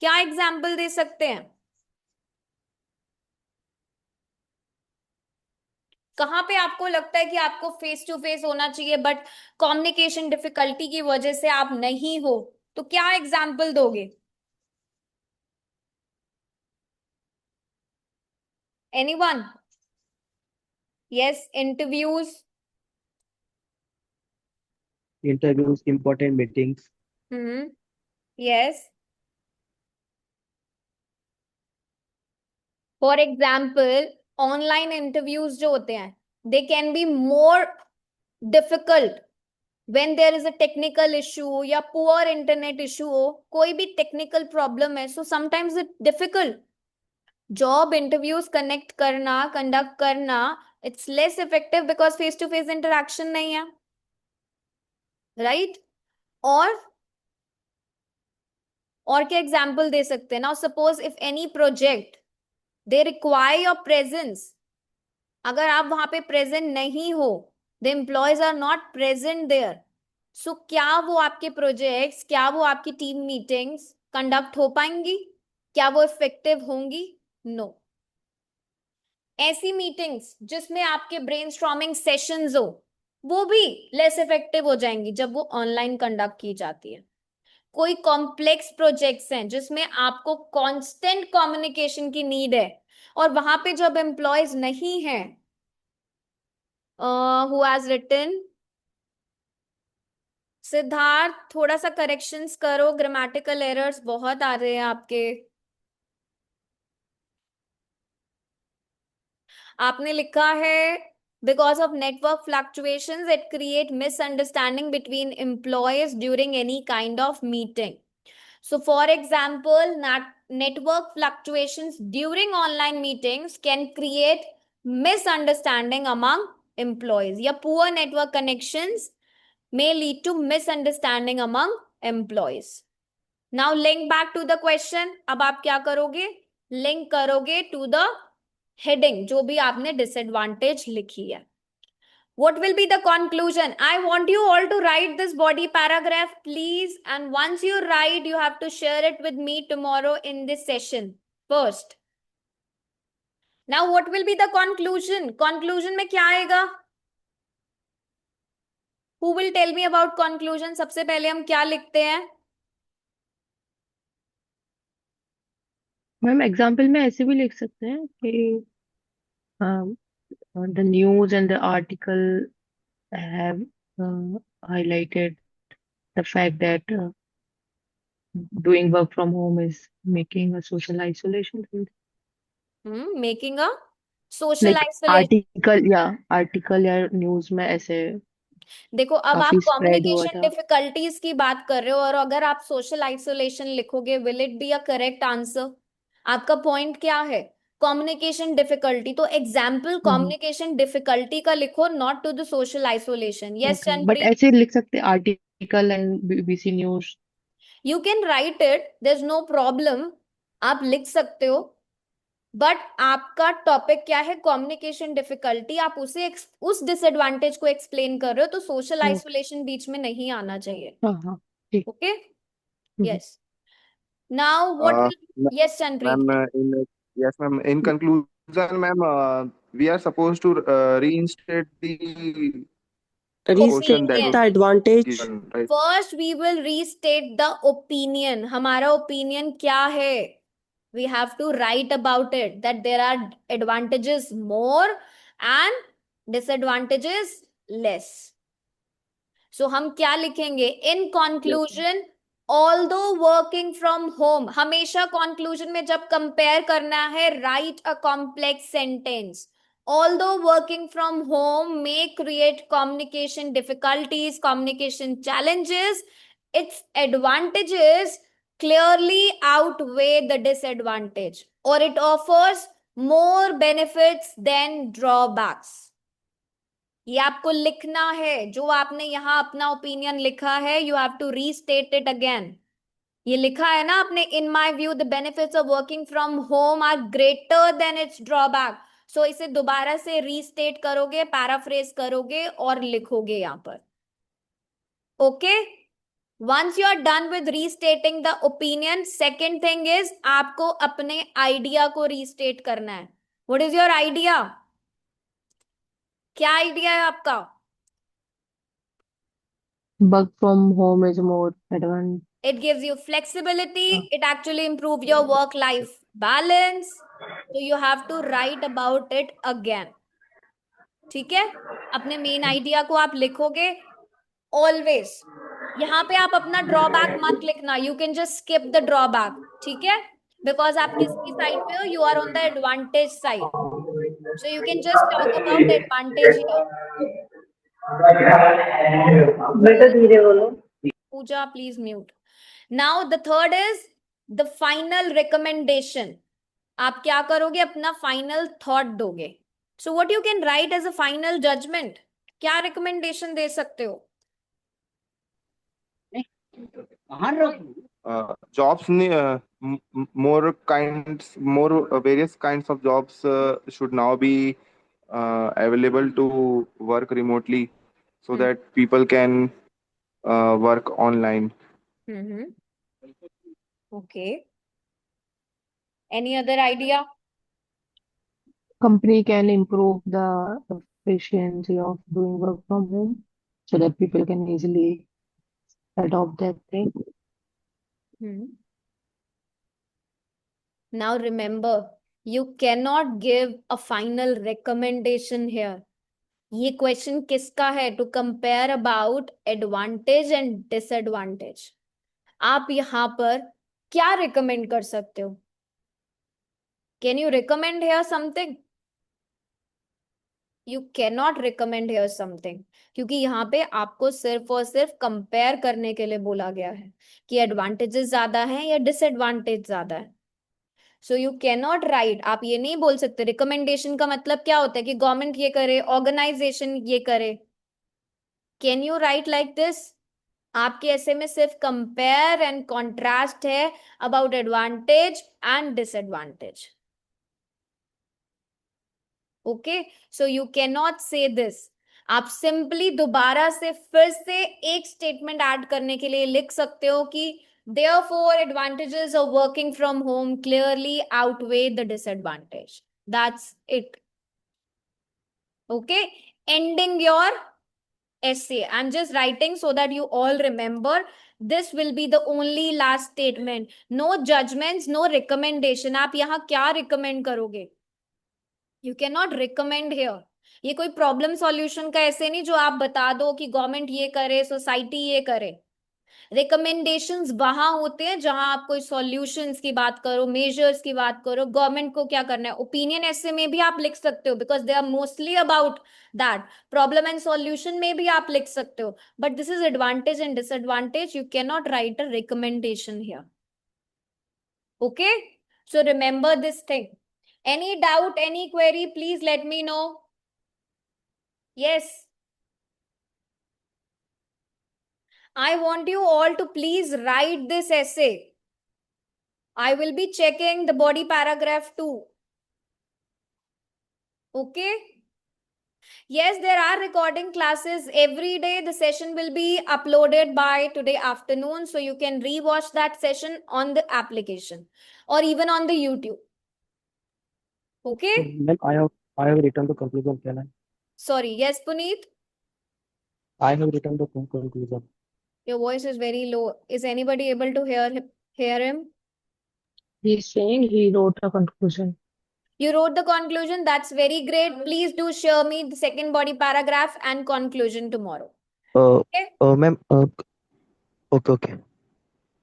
क्या एग्जाम्पल दे सकते हैं? कहां पे आपको लगता है कि आपको फेस टू फेस होना चाहिए बट कम्युनिकेशन डिफिकल्टी की वजह से आप नहीं हो, तो क्या एग्जाम्पल दोगे? Anyone? Yes. Interviews. Important meetings. Yes. For example online interviews जो होते हैं, दे can be more difficult when there is a technical issue या poor internet issue हो, कोई भी technical problem है, so sometimes it's difficult. Job interviews conduct करना, it's less effective because face to face interaction नहीं है, right? और क्या example दे सकते हैं? Now suppose if any project they require your presence, अगर आप वहां पे present नहीं हो, the employees are not present there, सो क्या वो आपके प्रोजेक्ट्स, क्या वो आपकी टीम मीटिंग्स कंडक्ट हो पाएंगी? क्या वो इफेक्टिव होंगी? नो. ऐसी मीटिंग्स जिसमें आपके ब्रेनस्टॉर्मिंग सेशंस हो, वो भी लेस इफेक्टिव हो जाएंगी जब वो ऑनलाइन कंडक्ट की जाती है. कोई कॉम्प्लेक्स प्रोजेक्ट्स हैं जिसमें आपको कांस्टेंट कम्युनिकेशन की नीड है, और वहां पे जब एम्प्लॉयज नहीं है, हु हैज रिटन? सिद्धार्थ, थोड़ा सा करेक्शंस करो, ग्रामेटिकल एरर्स बहुत आ रहे हैं आपके. आपने लिखा है because of network fluctuations it create misunderstanding between employees during any kind of meeting. So for example, network fluctuations during online meetings can create misunderstanding among employees, या poor network connections may lead to misunderstanding among employees. Now link back to the question. अब आप क्या करोगे? Link करोगे to the heading जो भी आपने disadvantage लिखी है. What will be the conclusion? I want you all to write this body paragraph, please. And once you write, you have to share it with me tomorrow in this session first. Now, what will be the conclusion? Conclusion में क्या आएगा? Who will tell me about conclusion? सबसे पहले हम क्या लिखते हैं? Ma'am example में ऐसे भी लिख सकते हैं कि the news and the article have highlighted the fact that doing work from home is making a social isolation. Making a social Like isolation. Article या न्यूज में ऐसे देखो, अब आप काफी स्प्रेड हुआ कम्युनिकेशन था. डिफिकल्टीज की बात कर रहे हो, और अगर आप सोशल आइसोलेशन लिखोगे, will it be a correct answer? आपका पॉइंट क्या है? कम्युनिकेशन डिफिकल्टी, तो एग्जाम्पल कम्युनिकेशन डिफिकल्टी का लिखो, not to the social isolation. Yes okay, but Chandri, ऐसे लिख सकते article and BBC news. You can write it, there is no problem, आप लिख सकते हो. बट आपका टॉपिक क्या है? Communication difficulty. आप उस डिसएडवांटेज को एक्सप्लेन कर रहे हो, तो सोशल आइसोलेशन बीच में नहीं आना चाहिए. हाँ, ठीक. Okay, yes. Now what yes चंद्री. Ma'am, yes, ma'am. In conclusion, ma'am, we are supposed to reinstate the question that Restate was the advantage. given, right? First we will restate the opinion. हमारा opinion क्या है? We have to write about it, that there are advantages more and disadvantages less. So हम क्या लिखेंगे? In conclusion, although working from home, हमेशा conclusion में जब compare करना है, write a complex sentence. Although working from home may create communication difficulties, communication challenges, its advantages clearly outweigh the disadvantage, or it offers more benefits than drawbacks. ये आपको लिखना है. जो आपने यहाँ अपना ओपिनियन लिखा है, you have to restate it again. ये लिखा है ना आपने, in my view the benefits of working from home are greater than its drawback. So इसे दोबारा से रीस्टेट करोगे, पैराफ्रेज करोगे और लिखोगे यहाँ पर. Okay, once you are done with restating the opinion, second thing is आपको अपने आइडिया को रीस्टेट करना है. What is your idea? क्या आइडिया है आपका? Work from home is more advanced. It gives you flexibility. It actually improves your work-life balance. So you have to write about it again. ठीक है, अपने main idea को आप लिखोगे. Always यहाँ पे आप अपना ड्रॉबैक मत लिखना. You can just skip the drawback. ठीक है, बिकॉज आप किसकी साइड पे हो? You are on the advantage side. So you can just talk about advantage here. बेटा धीरे बोलो. Pooja, please mute. Now the third is the final recommendation. आप क्या करोगे? अपना final thought दोगे. So what you can write as a final judgment? क्या recommendation दे सकते हो? Jobs, more various kinds of jobs should now be available to work remotely, so that people can work online. Okay. Any other idea? Company can improve the efficiency of doing work from home so that people can easily adopt that thing. Now remember, you cannot give a final recommendation here. ये question किसका है? To compare about advantage and disadvantage. आप यहाँ पर क्या recommend कर सकते हो? Can you recommend here something? You can not recommend here something, क्योंकि यहाँ पे आपको सिर्फ और सिर्फ कंपेयर करने के लिए बोला गया है कि एडवांटेजेस ज्यादा हैं या डिसएडवांटेज ज्यादा है. सो यू कैन नॉट राइट. आप ये नहीं बोल सकते. रिकमेंडेशन का मतलब क्या होता है? कि गवर्नमेंट ये करे, ऑर्गेनाइजेशन ये करे. Can you right like this? आपके ऐसे में सिर्फ कंपेयर एंड कॉन्ट्रास्ट है about advantage and disadvantage. Okay, so you can not से दिस. आप सिंपली दोबारा से फिर से एक स्टेटमेंट ऐड करने के लिए लिख सकते हो कि therefore advantages of working from home clearly outweigh the disadvantage. That's it. Okay, ending your essay. I'm just writing so that you all remember. This will be the only last statement. No judgments, no recommendation. आप यहाँ क्या recommend करोगे? You cannot recommend here. ये कोई problem solution का ऐसे नहीं जो आप बता दो कि गवर्नमेंट ये करे, सोसाइटी ये करे. रिकमेंडेशंस वहां होते हैं जहां आप कोई सॉल्यूशंस की बात करो, मेजर्स की बात करो. गवर्नमेंट को क्या करना है? ओपिनियन ऐसे में भी आप लिख सकते हो, because they are mostly about that. Problem and solution में भी आप लिख सकते हो, but this is advantage and disadvantage. You can not write a recommendation here. Okay, so remember this thing. Any doubt, any query, please let me know. Yes. I want you all to please write this essay. I will be checking the body paragraph too. Okay? Yes, there are recording classes every day. The session will be uploaded by today afternoon. So you can rewatch that session on the application or even on the YouTube. Okay? Ma'am, I have written the conclusion. Can I? Sorry. Yes, Puneet? I have written the conclusion. Your voice is very low. Is anybody able to hear him? He's saying he wrote a conclusion. You wrote the conclusion. That's very great. Please do share me the second body paragraph and conclusion tomorrow. Okay? Ma'am, okay.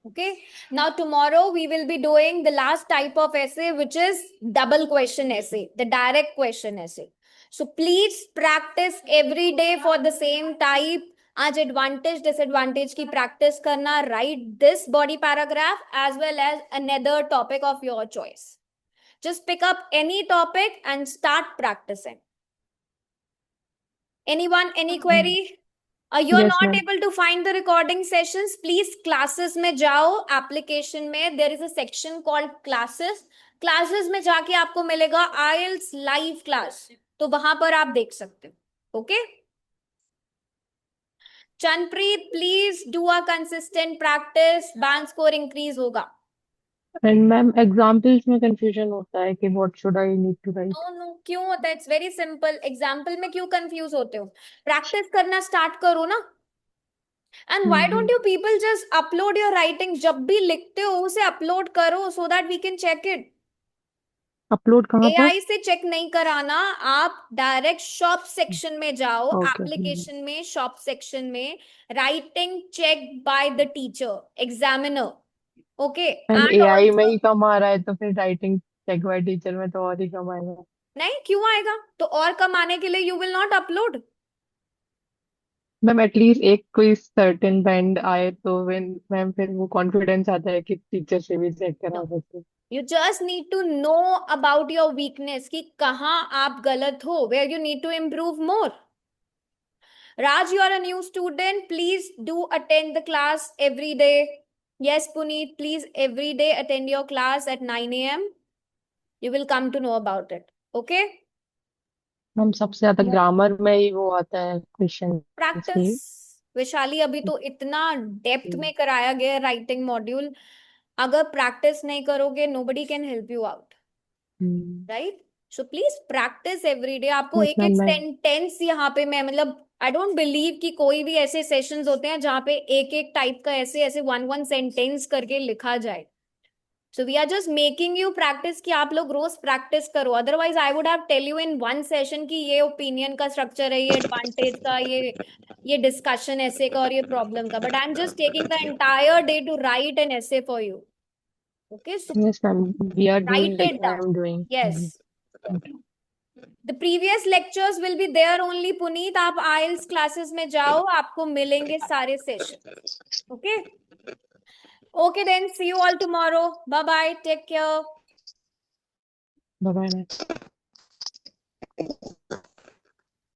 Okay. Now tomorrow we will be doing the last type of essay, which is double question essay, the direct question essay. So please practice every day for the same type. आज advantage disadvantage की practice करना. Write this body paragraph as well as another topic of your choice. Just pick up any topic and start practicing. Anyone, any query? You're Yes, not ma'am. able to find the recording sessions. Please classes में जाओ. Application में there is a section called classes. Classes में जाके आपको मिलेगा IELTS live class. तो वहां पर आप देख सकते हो. Okay? Chanpreet, please do a consistent practice. Band score increase होगा. And ma'am, examples में confusion होता है कि what should I need to write? No, क्यों होता है? It's very simple. Example में क्यों confuse होते हो? Practice करना start करो ना. And why don't you people just upload your writing? जब भी लिखते हो उसे upload करो so that we can check it. Upload कहाँ पर? AI से check नहीं कराना. आप direct shop section में जाओ. Okay. Application में, shop section में, writing checked by the teacher, examiner. Okay. And And AI also में ही कम आ रहा है तो फिर writing check by teacher में तो और ही कम आएगा. नहीं क्यों आएगा? तो और कम आने के लिए you will not upload. Ma'am at least एक कोई सर्टेन बैंड आए तो मैम फिर वो कॉन्फिडेंस आता है कि टीचर से भी चेक करा No. सकते. You just need to know about your weakness कि कहाँ आप गलत हो, where you need to improve more. Raj, you are a new student. Please do attend the class every day. Yes, Puneet, please every day attend your class at 9 a.m. You will come to know about it. Okay? Ma'am सबसे ज्यादा grammar में ही वो आता है question. Practice. Vishali अभी तो इतना depth में कराया गया राइटिंग मॉड्यूल. अगर प्रैक्टिस नहीं करोगे nobody can help you out. Right? So please practice every day. आपको एक एक सेंटेंस यहाँ पे मैं मतलब I don't believe कि कोई भी ऐसे सेशंस होते हैं जहाँ पे एक एक टाइप का ऐसे one सेंटेंस करके लिखा जाए. So we are just making you practice कि आप लोग रोज प्रैक्टिस करो. Otherwise I would have tell you in one session कि ये ओपिनियन का स्ट्रक्चर है, ये एडवांटेज का, ये डिस्कशन ऐसे का और ये प्रॉब्लम का. But I'm just taking the entire day to write an essay for you. Okay, so yes ma'am, we are doing write like it I down. am doing. Yes. The previous lectures will be there only. Puneet, आप IELTS classes में जाओ, आपको मिलेंगे सारे sessions. Okay? Okay then, see you all tomorrow. Bye bye. Take care. Bye bye.